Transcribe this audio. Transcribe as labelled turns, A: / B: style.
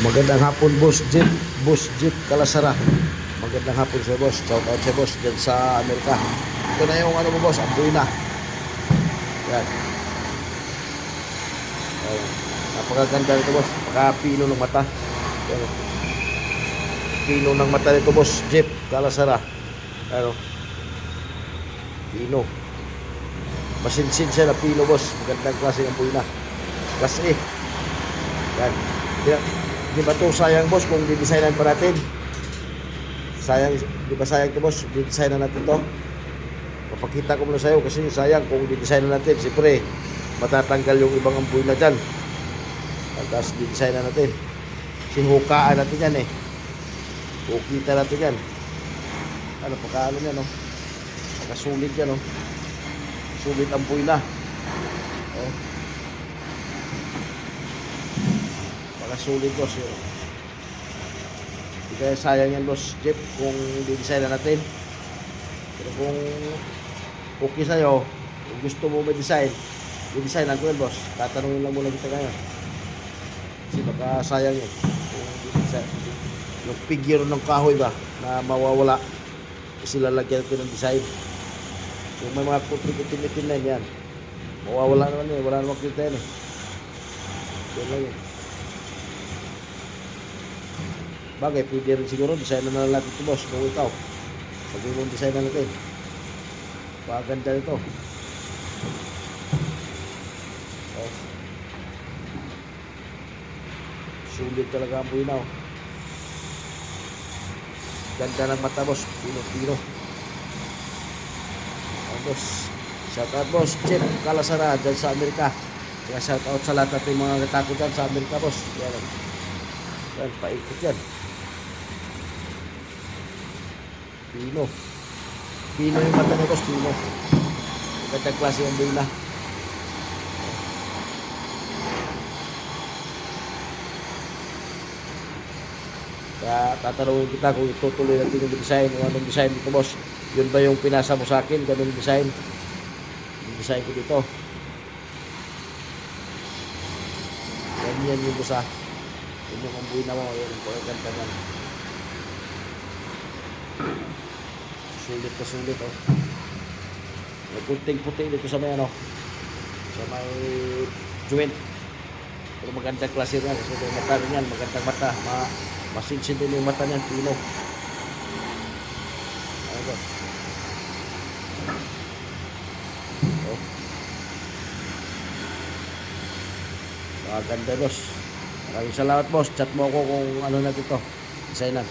A: Magandang hapon, Boss Jeep. Boss Jeep Calasara. Magandang hapon sa boss. Shout out sa boss dyan sa Amerika. Ito na yung ano mo, boss. Amboy na. Yan. Ayan. Napakaganda nito, boss. Napakapino ng mata. Yan. Pino ng mata nito, boss Jeep Calasara. Ano? Pino. Masinsin siya na pino, boss. Magandang klase ng amboy na. Kasi, yan. Di ba ito sayang, boss, kung didesignan pa natin? Sayang, di ba sayang ito, boss? Didesignan natin ito. Papakita ko muna sa'yo kasi sayang kung didesignan natin. Siyempre, matatanggal yung ibang ampoy na dyan. Tapos didesignan natin. Sinukaan natin yan eh. Kukita natin yan. Ano, pagkaano yan, no? Pagkasulit yan, no? Sulit ampoy na. Oh. Sulit, boss. Hindi kaya sayang yan, boss Jeep, kung di-design na natin. Pero kung okay sa'yo, kung gusto mo may design, i-design ko yan, boss. Tatanungin lang muna kita ngayon kasi baka sayang yun kung di-design. Yung figure ng kahoy ba na mawawala kasi lalagyan natin ng design. Yung may mga kutin-kutin na yan, mawawala naman yun. Wala namang kita yan eh. Yan lang yun. Bagay, pwede rin siguro design na natin ito, boss. Kung ikaw sabi mong design na natin, paganda nito. Oh. Sulit talaga ang buinaw. Ganda ng mata, boss. Pino. Oh, boss. Shout out, boss Jeep Calasara dyan sa Amerika. Kaya shout out sa lahat natin mga katakot dyan sa Amerika, boss. Yan, paikot yan. Pino yung mata nito, Pino. Gandang klase ang buila. Kaya tatanungin kita kung itutuloy natin yung design, kung anong design dito, boss. Yun ba yung pinasa mo sa akin, ganun design? Yung design ko dito. Yan yung boss, ha. Yun yung ambuy na mo, yun yung ganda naman. Sulit, oh. May kunting puti dito sa may ano, sa may joint. Pero magandang klase rin yan kasi yung mata rin yan, magandang mata. Masinsin din yung mata niyan, Pino. Ano ba? Oh. Maganda, boss. Maraming salamat, boss. Chat mo ako kung ano na dito. Designan.